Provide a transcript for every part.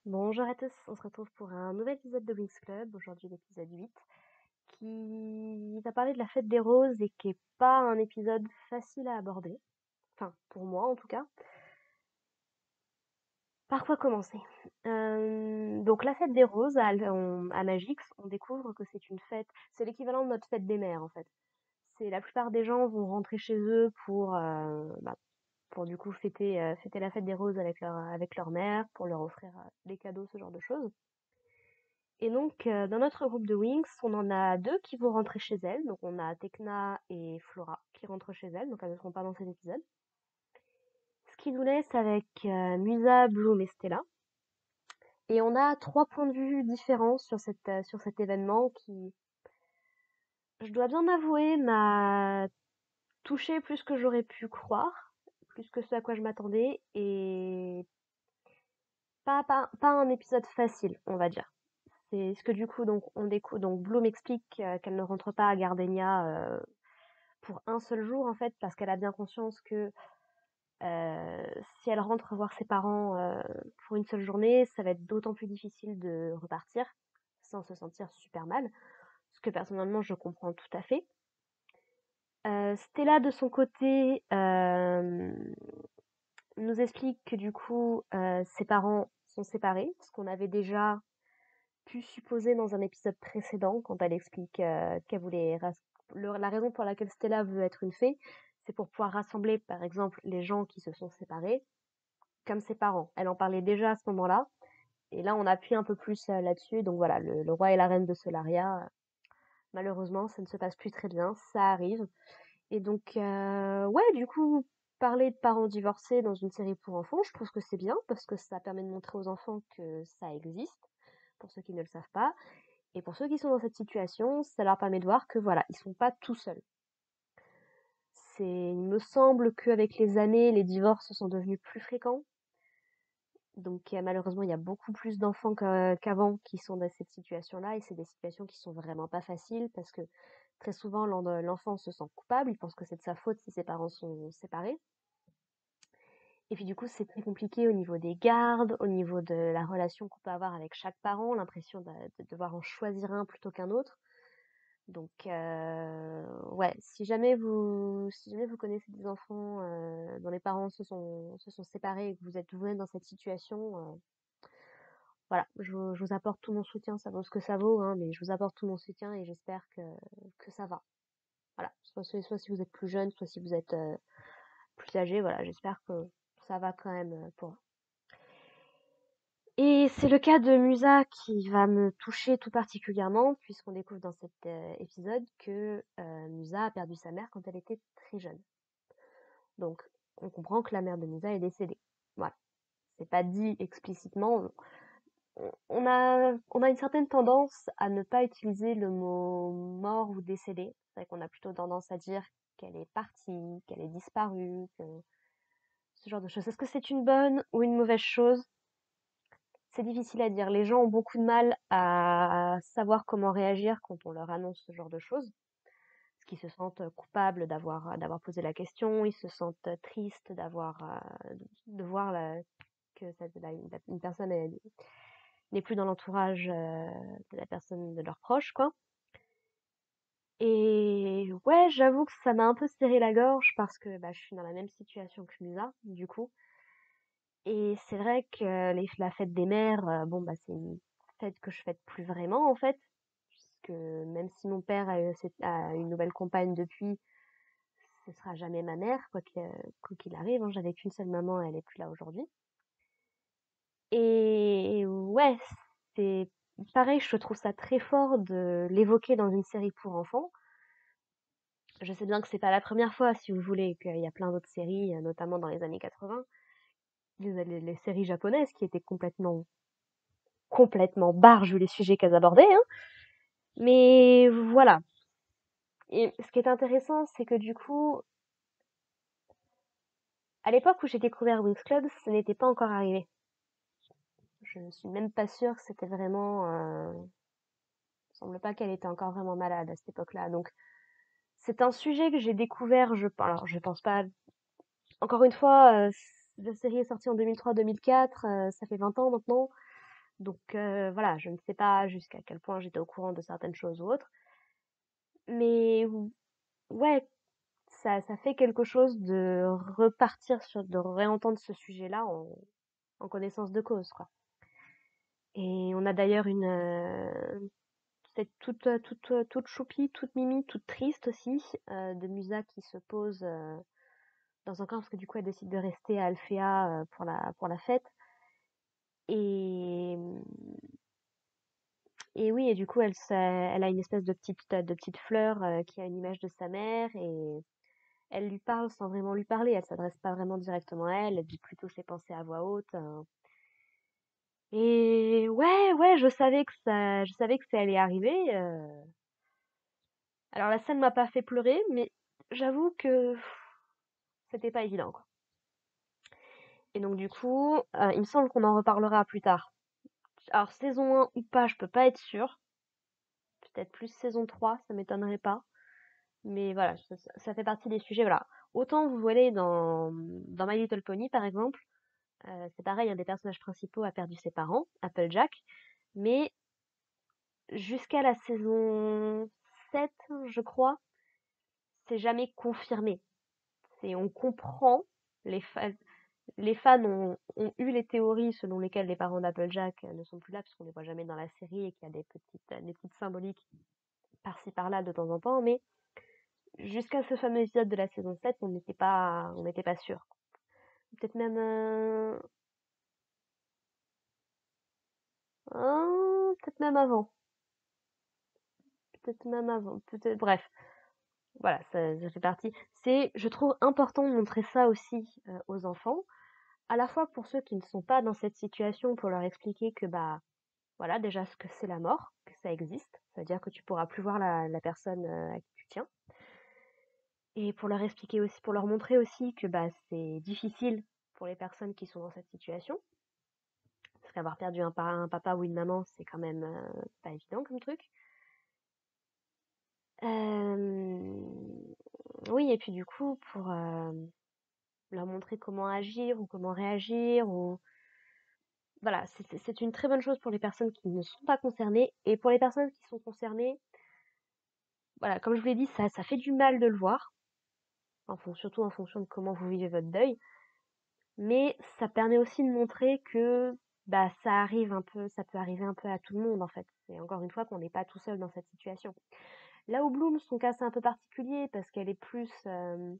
Bonjour à tous, on se retrouve pour un nouvel épisode de Wings Club, aujourd'hui l'épisode 8, qui va parler de la fête des roses et qui est pas un épisode facile à aborder, enfin pour moi en tout cas. Par quoi commencer? Donc la fête des roses à Magix, on découvre que c'est une fête, c'est l'équivalent de notre fête des mères en fait. C'est la plupart des gens vont rentrer chez eux pour du coup fêter la fête des roses avec leur mère, pour leur offrir des cadeaux, ce genre de choses. Et donc, dans notre groupe de Wings, on en a deux qui vont rentrer chez elles. Donc, on a Tekna et Flora qui rentrent chez elles. Donc, elles ne seront pas dans cet épisode. Ce qui nous laisse avec Musa, Bloom et Stella. Et on a trois points de vue différents sur cet événement qui, je dois bien avouer, m'a touché plus que j'aurais pu croire, plus que ce à quoi je m'attendais. Et pas un épisode facile, on va dire. C'est ce que du coup, donc, on découvre. Donc, Bloom explique qu'elle ne rentre pas à Gardenia pour un seul jour en fait, parce qu'elle a bien conscience que si elle rentre voir ses parents pour une seule journée, ça va être d'autant plus difficile de repartir sans se sentir super mal, ce que personnellement je comprends tout à fait. Stella de son côté nous explique que du coup ses parents sont séparés, ce qu'on avait déjà pu supposer dans un épisode précédent quand elle explique qu'elle voulait la raison pour laquelle Stella veut être une fée, c'est pour pouvoir rassembler par exemple les gens qui se sont séparés comme ses parents. Elle en parlait déjà à ce moment-là et là on appuie un peu plus là-dessus. Donc voilà, le roi et la reine de Solaria, malheureusement ça ne se passe plus très bien, ça arrive. Et donc ouais, du coup parler de parents divorcés dans une série pour enfants, je trouve que c'est bien parce que ça permet de montrer aux enfants que ça existe pour ceux qui ne le savent pas. Et pour ceux qui sont dans cette situation, ça leur permet de voir que voilà, ils sont pas tout seuls. Il me semble qu'avec les années, les divorces sont devenus plus fréquents. Donc malheureusement, il y a beaucoup plus d'enfants qu'avant qui sont dans cette situation-là. Et c'est des situations qui sont vraiment pas faciles parce que très souvent, l'enfant se sent coupable. Il pense que c'est de sa faute si ses parents sont séparés. Et puis du coup, c'est très compliqué au niveau des gardes, au niveau de la relation qu'on peut avoir avec chaque parent, l'impression de devoir en choisir un plutôt qu'un autre. Donc ouais, si jamais vous connaissez des enfants dont les parents se sont séparés et que vous êtes vous-même dans cette situation, voilà, je vous apporte tout mon soutien, ça vaut ce que ça vaut, hein, mais je vous apporte tout mon soutien et j'espère que ça va. Voilà, soit si vous êtes plus jeune, soit si vous êtes plus âgé, voilà, j'espère que ça va quand même pour vous. Et c'est le cas de Musa qui va me toucher tout particulièrement, puisqu'on découvre dans cet épisode que Musa a perdu sa mère quand elle était très jeune. Donc, on comprend que la mère de Musa est décédée. Voilà. C'est pas dit explicitement. On a une certaine tendance à ne pas utiliser le mot mort ou décédé. C'est vrai qu'on a plutôt tendance à dire qu'elle est partie, qu'elle est disparue, que ce genre de choses. Est-ce que c'est une bonne ou une mauvaise chose? C'est difficile à dire. Les gens ont beaucoup de mal à savoir comment réagir quand on leur annonce ce genre de choses. Parce qu'ils se sentent coupables d'avoir posé la question, ils se sentent tristes de voir que une personne n'est plus dans l'entourage de la personne de leurs proches, quoi. Et ouais, j'avoue que ça m'a un peu serré la gorge parce que bah, je suis dans la même situation que Musa, du coup. Et c'est vrai que la fête des mères, bon, bah, c'est une fête que je fête plus vraiment, en fait, puisque même si mon père a une nouvelle compagne depuis, ce sera jamais ma mère, quoi qu'il arrive, hein. J'avais qu'une seule maman, elle est plus là aujourd'hui. Et ouais, c'est pareil, je trouve ça très fort de l'évoquer dans une série pour enfants. Je sais bien que c'est pas la première fois, si vous voulez, qu'il y a plein d'autres séries, notamment dans les années 80, les séries japonaises qui étaient complètement barges vu les sujets qu'elles abordaient, hein. Mais voilà. Et ce qui est intéressant, c'est que du coup, à l'époque où j'ai découvert Winx Club, ce n'était pas encore arrivé. Je ne suis même pas sûre que c'était vraiment. Il semble pas qu'elle était encore vraiment malade à cette époque-là. Donc, c'est un sujet que j'ai découvert. Alors, je pense pas. Encore une fois, la série est sortie en 2003-2004. Ça fait 20 ans maintenant. Donc voilà, je ne sais pas jusqu'à quel point j'étais au courant de certaines choses ou autres, mais ouais, ça fait quelque chose de repartir de réentendre ce sujet-là en connaissance de cause, quoi. Et on a d'ailleurs c'est toute choupie, toute mimi, toute triste aussi, de Musa qui se pose dans un camp parce que du coup elle décide de rester à Alphéa pour la fête. Et, et oui, et du coup elle a une espèce de petite fleur qui a une image de sa mère et elle lui parle sans vraiment lui parler. Elle s'adresse pas vraiment directement à elle, elle dit plutôt ses pensées à voix haute. Et ouais, je savais que ça allait arriver. Alors la scène m'a pas fait pleurer, mais j'avoue que c'était pas évident, quoi. Et donc du coup, il me semble qu'on en reparlera plus tard. Alors saison 1 ou pas, je peux pas être sûre. Peut-être plus saison 3, ça m'étonnerait pas. Mais voilà, ça fait partie des sujets, voilà. Autant vous voyez dans My Little Pony par exemple, c'est pareil, un des personnages principaux a perdu ses parents, Applejack, mais jusqu'à la saison 7, je crois, c'est jamais confirmé. On comprend, les, fa- les fans ont eu les théories selon lesquelles les parents d'Applejack ne sont plus là, puisqu'on les voit jamais dans la série et qu'il y a des petites symboliques par-ci par-là de temps en temps, mais jusqu'à ce fameux épisode de la saison 7, on n'était pas sûr. Peut-être même, peut-être même avant. Peut-être même avant. Peut-être, bref. Voilà, ça fait partie. Je trouve important de montrer ça aussi aux enfants, à la fois pour ceux qui ne sont pas dans cette situation, pour leur expliquer que bah voilà déjà ce que c'est la mort, que ça existe, ça veut dire que tu pourras plus voir la personne à qui tu tiens, et pour leur expliquer aussi, pour leur montrer aussi que bah c'est difficile pour les personnes qui sont dans cette situation, parce qu'avoir perdu un papa ou une maman, c'est quand même pas évident comme truc. Oui, et puis du coup pour leur montrer comment agir ou comment réagir ou voilà, c'est une très bonne chose pour les personnes qui ne sont pas concernées et pour les personnes qui sont concernées, voilà, comme je vous l'ai dit, ça fait du mal de le voir, surtout en fonction de comment vous vivez votre deuil, mais ça permet aussi de montrer que bah ça peut arriver un peu à tout le monde en fait. Et encore une fois qu'on n'est pas tout seul dans cette situation. Là où Bloom, son cas c'est un peu particulier parce qu'elle est plus, elle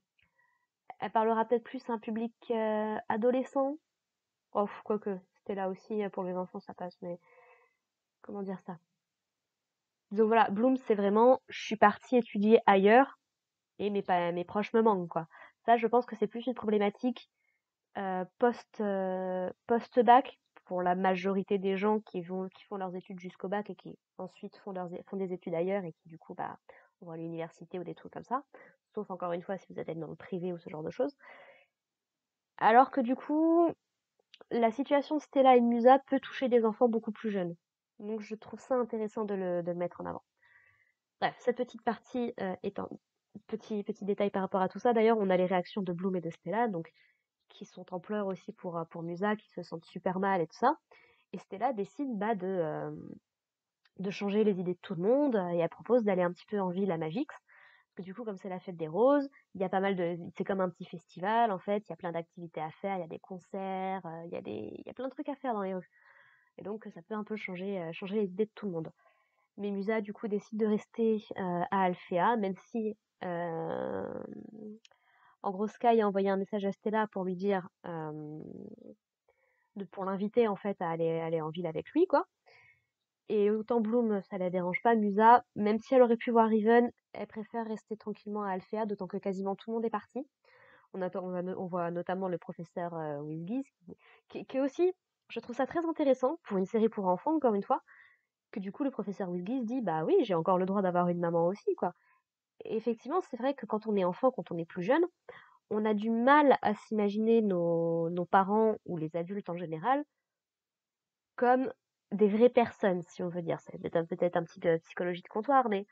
parlera peut-être plus à un public adolescent. Oh, quoique, c'était là aussi pour les enfants ça passe, mais comment dire ça? Donc voilà, Bloom, c'est vraiment, je suis partie étudier ailleurs et mes proches me manquent, quoi. Ça, je pense que c'est plus une problématique post-bac pour la majorité des gens qui font leurs études jusqu'au bac et qui ensuite font des études ailleurs et qui du coup bah vont à l'université ou des trucs comme ça. Sauf encore une fois si vous êtes dans le privé ou ce genre de choses. Alors que du coup, la situation de Stella et de Musa peut toucher des enfants beaucoup plus jeunes. Donc je trouve ça intéressant de le mettre en avant. Bref, cette petite partie étant petit détail par rapport à tout ça. D'ailleurs, on a les réactions de Bloom et de Stella, donc qui sont en pleurs aussi pour Musa, qui se sentent super mal et tout ça. Et Stella décide bah, de changer les idées de tout le monde et elle propose d'aller un petit peu en ville à Magix. Parce que du coup, comme c'est la fête des roses, il y a pas mal c'est comme un petit festival en fait. Il y a plein d'activités à faire, il y a des concerts, il y a plein de trucs à faire dans les rues. Et donc, ça peut un peu changer les idées de tout le monde. Mais Musa, du coup, décide de rester à Alphéa, même si, en gros, Sky a envoyé un message à Stella pour lui dire, pour l'inviter en fait à aller en ville avec lui, quoi. Et autant Bloom, ça la dérange pas, Musa, même si elle aurait pu voir Riven, elle préfère rester tranquillement à Alphéa, d'autant que quasiment tout le monde est parti. On voit notamment le professeur Wilgis, qui est aussi, je trouve ça très intéressant pour une série pour enfants, encore une fois, que du coup le professeur Wilgis dit bah oui, j'ai encore le droit d'avoir une maman aussi, quoi. Et effectivement, c'est vrai que quand on est enfant, quand on est plus jeune, on a du mal à s'imaginer nos parents ou les adultes en général comme des vraies personnes, si on veut dire. C'est peut-être un petit peu psychologie de comptoir, mais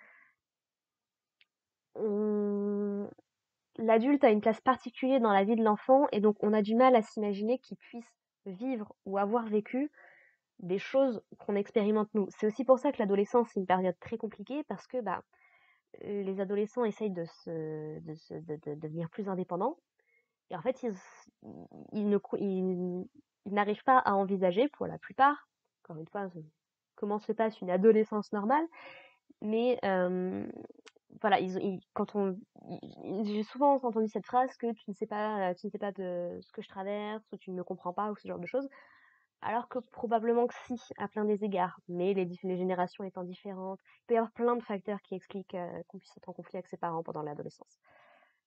on... l'adulte a une place particulière dans la vie de l'enfant et donc on a du mal à s'imaginer qu'il puisse vivre ou avoir vécu des choses qu'on expérimente nous. C'est aussi pour ça que l'adolescence, c'est une période très compliquée parce que bah, les adolescents essayent de devenir plus indépendants. Et en fait, ils ne, ils n'arrivent pas à envisager, pour la plupart, encore une fois, comment se passe une adolescence normale, mais voilà, quand j'ai souvent entendu cette phrase que tu ne sais pas de ce que je traverse, ou tu ne me comprends pas, ou ce genre de choses, alors que probablement que si, à plein des égards, mais les générations étant différentes, il peut y avoir plein de facteurs qui expliquent qu'on puisse être en conflit avec ses parents pendant l'adolescence.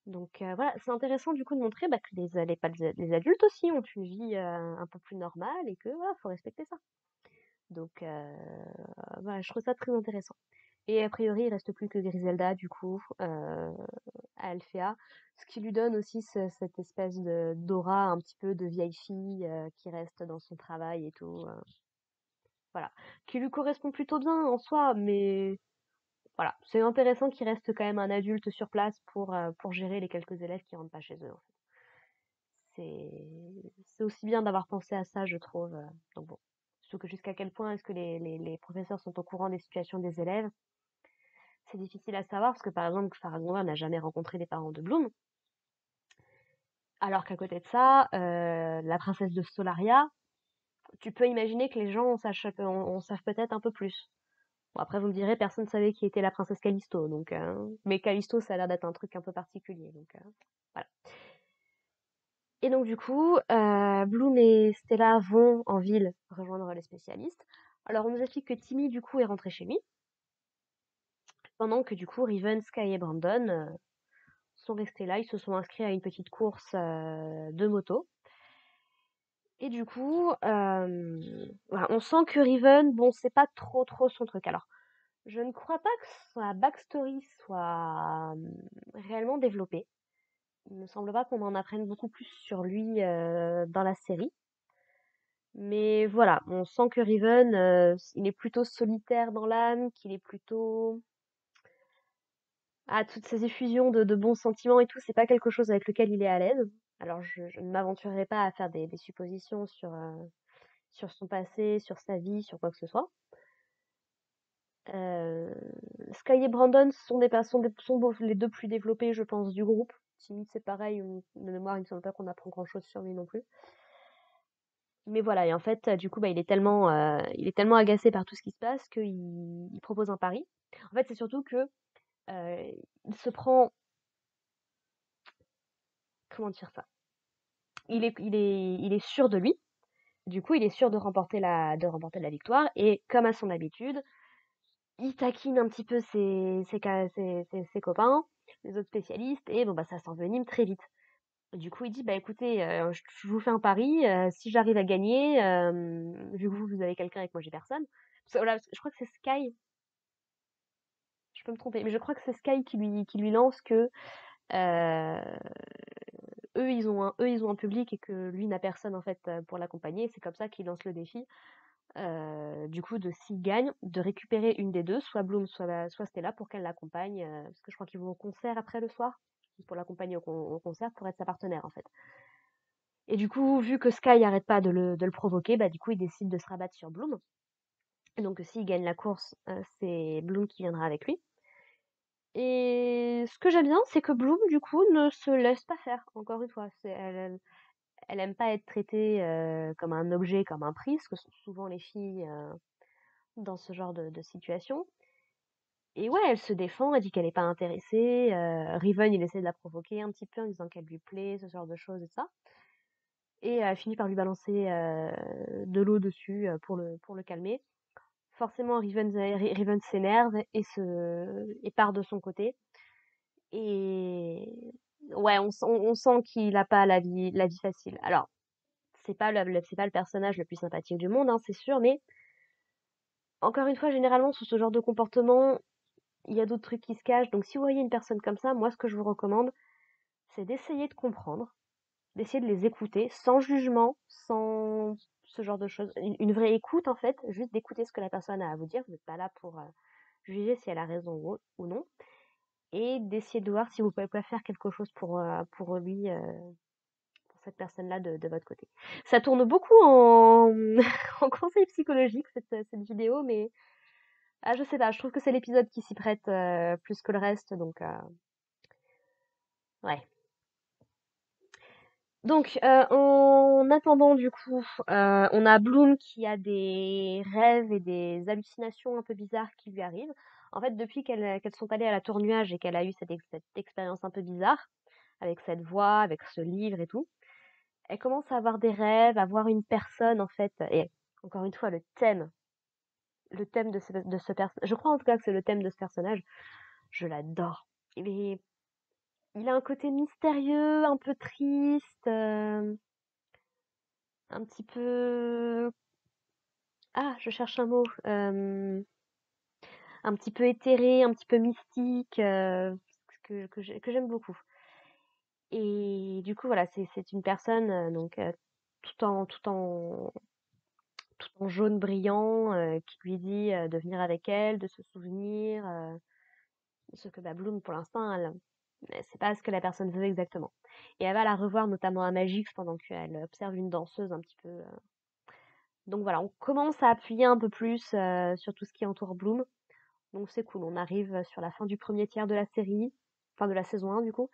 Donc voilà, c'est intéressant du coup de montrer bah, que les adultes aussi ont une vie un peu plus normale et que voilà, faut respecter ça. Donc voilà, je trouve ça très intéressant. Et a priori, il reste plus que Griselda du coup à Alphea, ce qui lui donne aussi cette espèce de d'aura un petit peu de vieille fille qui reste dans son travail et tout, voilà, qui lui correspond plutôt bien en soi, mais voilà, c'est intéressant qu'il reste quand même un adulte sur place pour gérer les quelques élèves qui rentrent pas chez eux, en fait. C'est aussi bien d'avoir pensé à ça, je trouve. Donc bon. Surtout que jusqu'à quel point est-ce que les professeurs sont au courant des situations des élèves, c'est difficile à savoir parce que par exemple, Faragouin n'a jamais rencontré les parents de Bloom. Alors qu'à côté de ça, la princesse de Solaria, tu peux imaginer que les gens en savent peut-être un peu plus. Bon, après, vous me direz, personne ne savait qui était la princesse Callisto, donc, mais Callisto, ça a l'air d'être un truc un peu particulier, donc voilà. Et donc du coup, Bloom et Stella vont en ville rejoindre les spécialistes. Alors on nous explique que Timmy du coup est rentré chez lui, pendant que du coup Riven, Sky et Brandon sont restés là. Ils se sont inscrits à une petite course de moto. Et du coup, voilà, on sent que Riven, bon, c'est pas trop son truc. Alors, je ne crois pas que sa backstory soit réellement développée. Il ne semble pas qu'on en apprenne beaucoup plus sur lui dans la série. Mais voilà, on sent que Riven, il est plutôt solitaire dans l'âme, qu'il est plutôt... Ah, toutes ces effusions de bons sentiments et tout, c'est pas quelque chose avec lequel il est à l'aise. Alors je ne m'aventurerai pas à faire des suppositions sur son passé, sur sa vie, sur quoi que ce soit. Euh, Sky et Brandon sont les deux plus développés, je pense, du groupe. Timmy, c'est pareil, de mémoire, il me semble pas qu'on apprend grand-chose sur lui non plus. Mais voilà, et en fait, du coup, bah, il est tellement agacé par tout ce qui se passe qu'il propose un pari. En fait, c'est surtout que il se prend, comment dire ça? Il est sûr de lui. Du coup, il est sûr de remporter la victoire. Et comme à son habitude, il taquine un petit peu ses copains, les autres spécialistes, et bon, bah, ça s'envenime très vite. Du coup, il dit, bah écoutez, je vous fais un pari, si j'arrive à gagner, vu que vous avez quelqu'un et que moi j'ai personne. Voilà, je crois que c'est Sky, je peux me tromper, mais je crois que c'est Sky qui lui lance que euh, eux, ils ont un public et que lui n'a personne en fait pour l'accompagner. C'est comme ça qu'il lance le défi. Du coup, de s'il gagne, de récupérer une des deux, soit Bloom, soit Stella, pour qu'elle l'accompagne, parce que je crois qu'ils vont au concert après le soir, pour l'accompagner au concert, pour être sa partenaire en fait. Et du coup, vu que Sky arrête pas de le provoquer, bah du coup, il décide de se rabattre sur Bloom. Et donc, s'il gagne la course, c'est Bloom qui viendra avec lui. Et ce que j'aime bien, c'est que Bloom, du coup, ne se laisse pas faire. Encore une fois, elle aime pas être traitée comme un objet, comme un prix, ce que sont souvent les filles dans ce genre de situation. Et ouais, elle se défend, elle dit qu'elle est pas intéressée. Riven, il essaie de la provoquer un petit peu en disant qu'elle lui plaît, ce genre de choses et ça. Et elle finit par lui balancer de l'eau dessus pour le calmer. Forcément, Riven s'énerve et part de son côté. Et ouais, on sent qu'il n'a pas la vie facile. Alors, c'est pas le personnage le plus sympathique du monde, hein, c'est sûr, mais encore une fois, généralement, sous ce genre de comportement, il y a d'autres trucs qui se cachent. Donc, si vous voyez une personne comme ça, moi, ce que je vous recommande, c'est d'essayer de comprendre, d'essayer de les écouter, sans jugement, sans ce genre de choses. Une vraie écoute, en fait, juste d'écouter ce que la personne a à vous dire. Vous n'êtes pas là pour juger si elle a raison ou non. Et d'essayer de voir si vous pouvez pas faire quelque chose pour lui, cette personne-là de votre côté. Ça tourne beaucoup en, en conseil psychologique, cette vidéo, mais je sais pas, je trouve que c'est l'épisode qui s'y prête plus que le reste, donc ouais. Donc, en attendant, du coup, on a Bloom qui a des rêves et des hallucinations un peu bizarres qui lui arrivent. En fait, depuis qu'elles sont allées à la Tour Nuage et qu'elle a eu cette expérience un peu bizarre, avec cette voix, avec ce livre et tout, elle commence à avoir des rêves, à voir une personne, en fait. Et encore une fois, le thème de ce personnage, je crois en tout cas que c'est le thème de ce personnage, je l'adore. Il a un côté mystérieux, un peu triste, un petit peu... Ah, je cherche un mot. Un petit peu éthéré, un petit peu mystique, que j'aime beaucoup. Et du coup, voilà, c'est une personne donc tout en jaune brillant qui lui dit de venir avec elle, de se souvenir. Ce que bah, Bloom, pour l'instant, elle sait pas ce que la personne veut exactement. Et elle va la revoir notamment à Magix pendant qu'elle observe une danseuse un petit peu. Donc voilà, on commence à appuyer un peu plus sur tout ce qui entoure Bloom. Donc c'est cool, on arrive sur la fin du premier tiers de la série, enfin de la saison 1 du coup.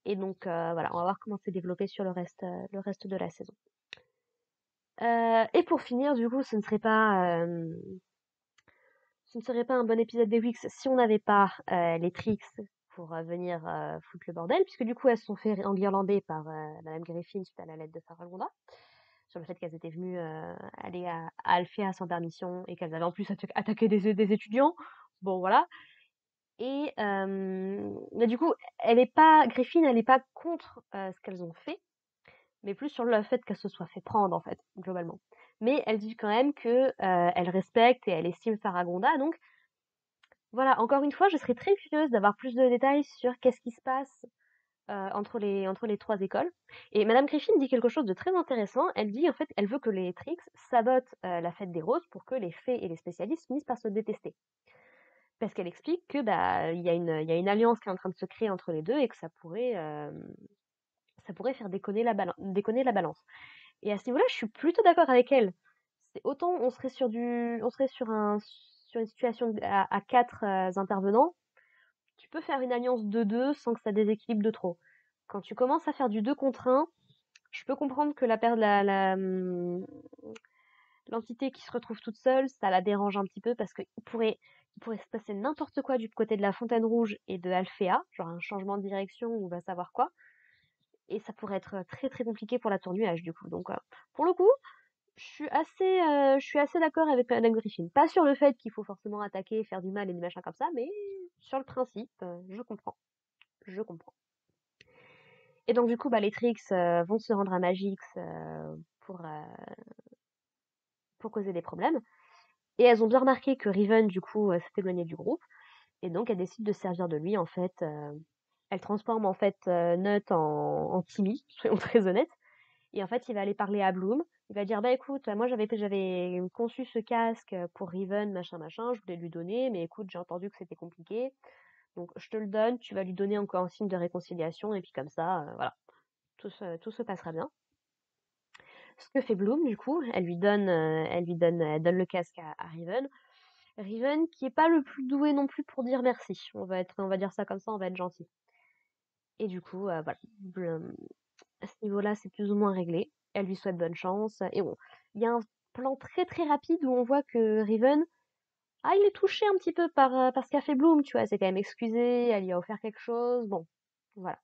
Et donc voilà, on va voir comment c'est développé sur le reste de la saison. Et pour finir, du coup, ce ne serait pas un bon épisode des Weeks si on n'avait pas les Trix pour venir foutre le bordel, puisque du coup elles se sont fait enguirlander par Madame Griffin suite à la lettre de Faragonda, sur le fait qu'elles étaient venues aller à Alphea sans permission et qu'elles avaient en plus attaqué des étudiants. Bon voilà. Et mais du coup, Griffin, elle est pas contre ce qu'elles ont fait, mais plus sur le fait qu'elles se soient fait prendre en fait, globalement. Mais elle dit quand même que elle respecte et elle estime Faragonda, donc voilà, encore une fois, je serais très curieuse d'avoir plus de détails sur qu'est-ce qui se passe entre les trois écoles. Et Madame Griffin dit quelque chose de très intéressant. Elle dit en fait, elle veut que les Trix sabotent la fête des roses pour que les fées et les spécialistes finissent par se détester. Parce qu'elle explique que bah il y a une alliance qui est en train de se créer entre les deux et que ça pourrait faire déconner la balance. Et à ce niveau-là, je suis plutôt d'accord avec elle. C'est autant on serait sur une situation à quatre intervenants, tu peux faire une alliance de deux sans que ça déséquilibre de trop. Quand tu commences à faire du 2 contre 1, je peux comprendre que l'entité qui se retrouve toute seule, ça la dérange un petit peu parce qu'il pourrait se passer n'importe quoi du côté de la Fontaine Rouge et de Alphéa, genre un changement de direction ou va savoir quoi. Et ça pourrait être très très compliqué pour la Tour Nuage du coup. Donc pour le coup, je suis assez d'accord avec Madame Griffin. Pas sur le fait qu'il faut forcément attaquer, faire du mal et des machins comme ça, mais sur le principe, je comprends. Je comprends. Et donc du coup, bah, les Trix vont se rendre à Magix pour causer des problèmes. Et elles ont bien remarqué que Riven, du coup, s'est éloigné du groupe. Et donc, elles décident de se servir de lui, en fait. Elle transforme, en fait, Nut en Timmy, soyons très honnêtes. Et en fait, il va aller parler à Bloom. Il va dire, bah écoute, moi j'avais conçu ce casque pour Riven, machin, machin, je voulais lui donner, mais écoute, j'ai entendu que c'était compliqué. Donc je te le donne, tu vas lui donner encore un signe de réconciliation, et puis comme ça, voilà, tout se passera bien. Ce que fait Bloom, du coup, elle donne le casque à Riven. Riven, qui est pas le plus doué non plus pour dire merci. On va dire ça comme ça, on va être gentil. Et du coup, voilà. À ce niveau-là, c'est plus ou moins réglé. Elle lui souhaite bonne chance. Et bon, il y a un plan très très rapide où on voit que Riven, il est touché un petit peu par ce qu'a fait Bloom, tu vois. Elle s'est quand même excusée, elle lui a offert quelque chose. Bon, voilà.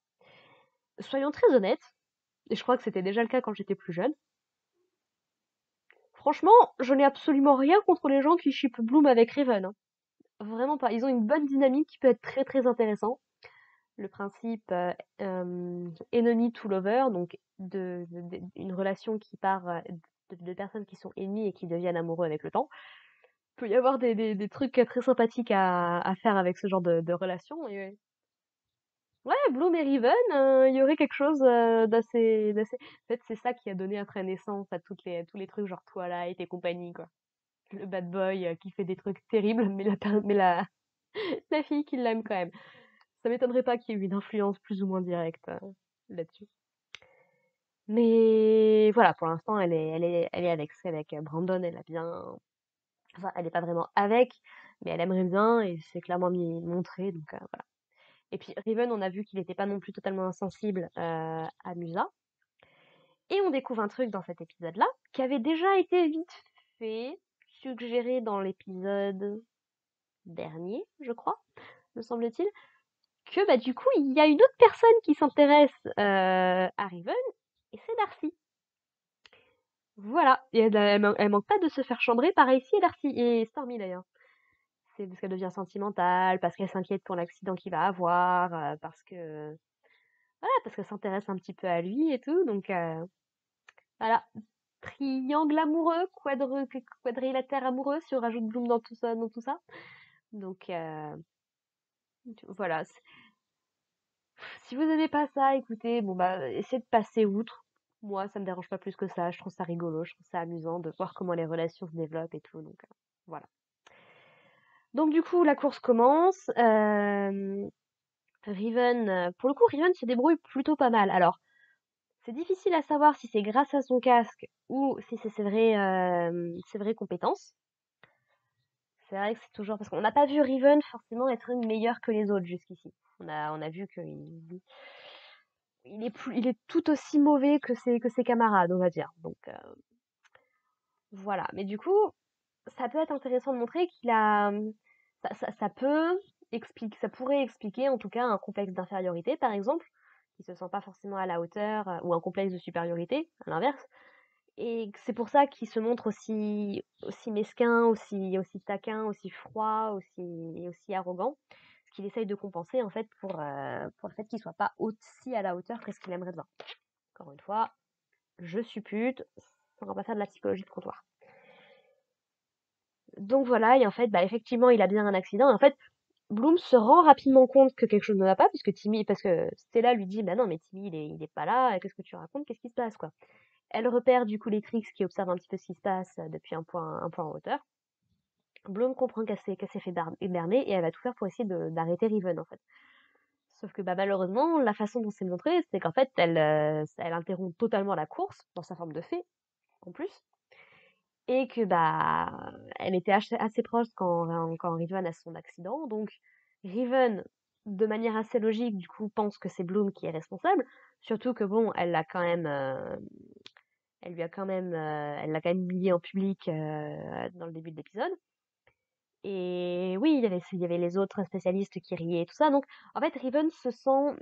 Soyons très honnêtes, et je crois que c'était déjà le cas quand j'étais plus jeune. Franchement, je n'ai absolument rien contre les gens qui shippent Bloom avec Riven, hein. Vraiment pas. Ils ont une bonne dynamique qui peut être très très intéressant. Le principe enemy to lover, donc une relation qui part de personnes qui sont ennemies et qui deviennent amoureux avec le temps. Il peut y avoir des trucs très sympathiques à faire avec ce genre de relation. Et ouais, Bloom et Riven, il y aurait quelque chose d'assez. En fait, c'est ça qui a donné après naissance à tous les trucs genre Twilight et compagnie, quoi. Le bad boy qui fait des trucs terribles, mais la fille qui l'aime quand même. Ça m'étonnerait pas qu'il y ait eu une influence plus ou moins directe là-dessus. Mais voilà, pour l'instant, elle est avec Brandon, elle a bien, enfin, elle est pas vraiment avec, mais elle aimerait bien et c'est clairement montré, donc voilà. Et puis Riven, on a vu qu'il était pas non plus totalement insensible à Musa. Et on découvre un truc dans cet épisode-là, qui avait déjà été vite fait, suggéré dans l'épisode dernier, je crois, me semble-t-il, que bah du coup, il y a une autre personne qui s'intéresse à Riven, et c'est Darcy. Voilà, et elle manque pas de se faire chambrer par ici et Darcy, et Stormy d'ailleurs. C'est parce qu'elle devient sentimentale, parce qu'elle s'inquiète pour l'accident qu'il va avoir, parce que voilà, parce qu'elle s'intéresse un petit peu à lui et tout, donc voilà. Triangle amoureux, quadrilatère amoureux, si on rajoute Bloom dans tout ça. Donc voilà. Si vous aimez pas ça, écoutez, bon bah essayez de passer outre. Moi, ça me dérange pas plus que ça. Je trouve ça rigolo, je trouve ça amusant de voir comment les relations se développent et tout. Donc voilà. Donc du coup, la course commence. Riven, pour le coup, Riven se débrouille plutôt pas mal. Alors, c'est difficile à savoir si c'est grâce à son casque ou si c'est ses vraies compétences. C'est vrai que c'est toujours parce qu'on n'a pas vu Riven forcément être une meilleure que les autres jusqu'ici. On a vu il est tout aussi mauvais que ses camarades, on va dire. Donc voilà. Mais du coup, ça peut être intéressant de montrer qu'il a, ça peut expliquer, ça pourrait expliquer en tout cas un complexe d'infériorité, par exemple, qui se sent pas forcément à la hauteur, ou un complexe de supériorité, à l'inverse. Et c'est pour ça qu'il se montre aussi mesquin, aussi taquin, aussi froid, aussi arrogant. Ce qu'il essaye de compenser, en fait, pour le fait qu'il soit pas aussi à la hauteur que ce qu'il aimerait bien. Encore une fois, je suppute, on va pas faire de la psychologie de comptoir. Donc voilà, et en fait, bah, effectivement, il a bien un accident. Et en fait, Bloom se rend rapidement compte que quelque chose ne va pas, parce que Stella lui dit, bah non, mais Timmy, il est pas là, qu'est-ce que tu racontes, qu'est-ce qui se passe, quoi. Elle repère du coup les Trix qui observent un petit peu ce qui se passe depuis un point en hauteur. Bloom comprend qu'elle s'est fait berner et elle va tout faire pour essayer d'arrêter Riven en fait. Sauf que bah, malheureusement, la façon dont c'est montré, c'est qu'en fait, elle interrompt totalement la course, dans sa forme de fée, en plus, et que bah elle était assez proche quand Riven a son accident. Donc Riven, de manière assez logique, du coup, pense que c'est Bloom qui est responsable. Surtout que bon, elle l'a quand même humilié en public dans le début de l'épisode. Et oui, il y avait les autres spécialistes qui riaient et tout ça. Donc, en fait, Riven se sent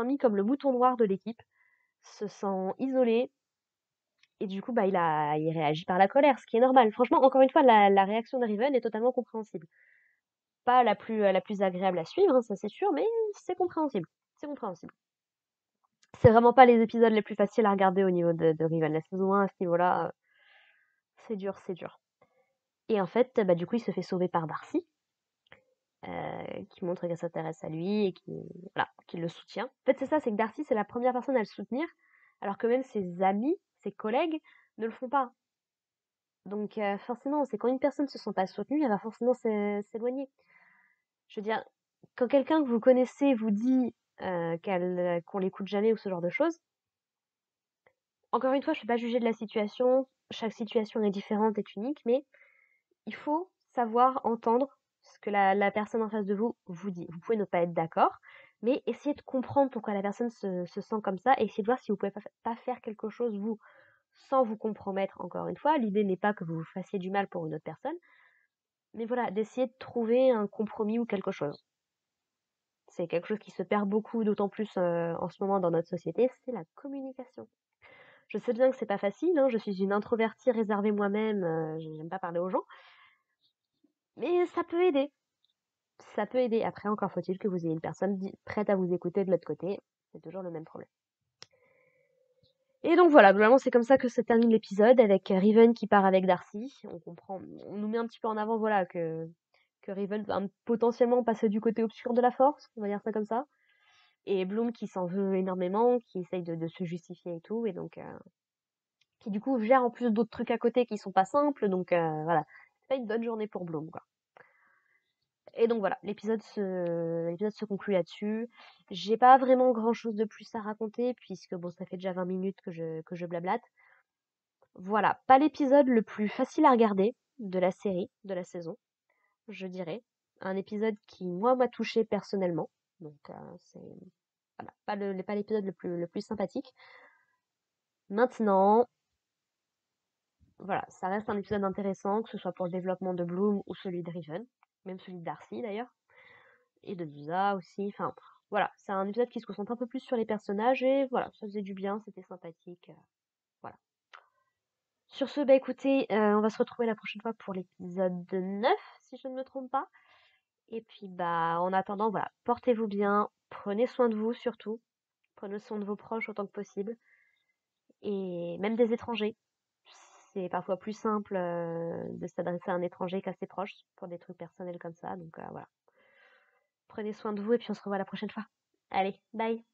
mis comme le mouton noir de l'équipe, se sent isolé, et du coup, bah, il réagit par la colère, ce qui est normal. Franchement, encore une fois, la réaction de Riven est totalement compréhensible. Pas la plus agréable à suivre, hein, ça c'est sûr, mais c'est compréhensible. C'est compréhensible. C'est vraiment pas les épisodes les plus faciles à regarder au niveau de Riven. La saison 1 à ce niveau-là, c'est dur, c'est dur. Et en fait, bah, du coup, il se fait sauver par Darcy, qui montre qu'elle s'intéresse à lui et voilà, qui le soutient. En fait, c'est ça, c'est que Darcy, c'est la première personne à le soutenir, alors que même ses amis, ses collègues, ne le font pas. Donc, forcément, c'est quand une personne ne se sent pas soutenue, elle va forcément s'éloigner. Je veux dire, quand quelqu'un que vous connaissez vous dit qu'on l'écoute jamais ou ce genre de choses, encore une fois, je ne peux pas juger de la situation, chaque situation est différente, est unique, mais il faut savoir entendre ce que la personne en face de vous vous dit. Vous pouvez ne pas être d'accord, mais essayez de comprendre pourquoi la personne se sent comme ça et essayez de voir si vous pouvez pas faire quelque chose, vous, sans vous compromettre, encore une fois. L'idée n'est pas que vous vous fassiez du mal pour une autre personne, mais voilà, d'essayer de trouver un compromis ou quelque chose. C'est quelque chose qui se perd beaucoup, d'autant plus en ce moment dans notre société, c'est la communication. Je sais bien que c'est pas facile, hein, je suis une introvertie réservée moi-même, j'aime pas parler aux gens, mais ça peut aider. Ça peut aider. Après, encore faut-il que vous ayez une personne prête à vous écouter de l'autre côté. C'est toujours le même problème. Et donc voilà, globalement, c'est comme ça que se termine l'épisode avec Riven qui part avec Darcy. On nous met un petit peu en avant, voilà, que Riven va potentiellement passer du côté obscur de la force, on va dire ça comme ça. Et Bloom qui s'en veut énormément, qui essaye de se justifier et tout, et donc qui du coup gère en plus d'autres trucs à côté qui sont pas simples, donc voilà. C'est pas une bonne journée pour Bloom, quoi. Et donc voilà, l'épisode se conclut là-dessus. J'ai pas vraiment grand-chose de plus à raconter puisque bon, ça fait déjà 20 minutes que je blablate. Voilà, pas l'épisode le plus facile à regarder de la série, de la saison, je dirais. Un épisode qui, moi, m'a touché personnellement. Donc, c'est voilà, pas l'épisode le plus sympathique. Maintenant, voilà, ça reste un épisode intéressant, que ce soit pour le développement de Bloom ou celui de Riven, même celui de Darcy d'ailleurs, et de Zusa aussi. Enfin, voilà, c'est un épisode qui se concentre un peu plus sur les personnages et voilà, ça faisait du bien, c'était sympathique. Voilà. Sur ce, bah écoutez, on va se retrouver la prochaine fois pour l'épisode 9, si je ne me trompe pas. Et puis bah en attendant, voilà, portez-vous bien, prenez soin de vous surtout, prenez soin de vos proches autant que possible, et même des étrangers. C'est parfois plus simple de s'adresser à un étranger qu'à ses proches pour des trucs personnels comme ça. Donc voilà. Prenez soin de vous et puis on se revoit la prochaine fois. Allez, bye!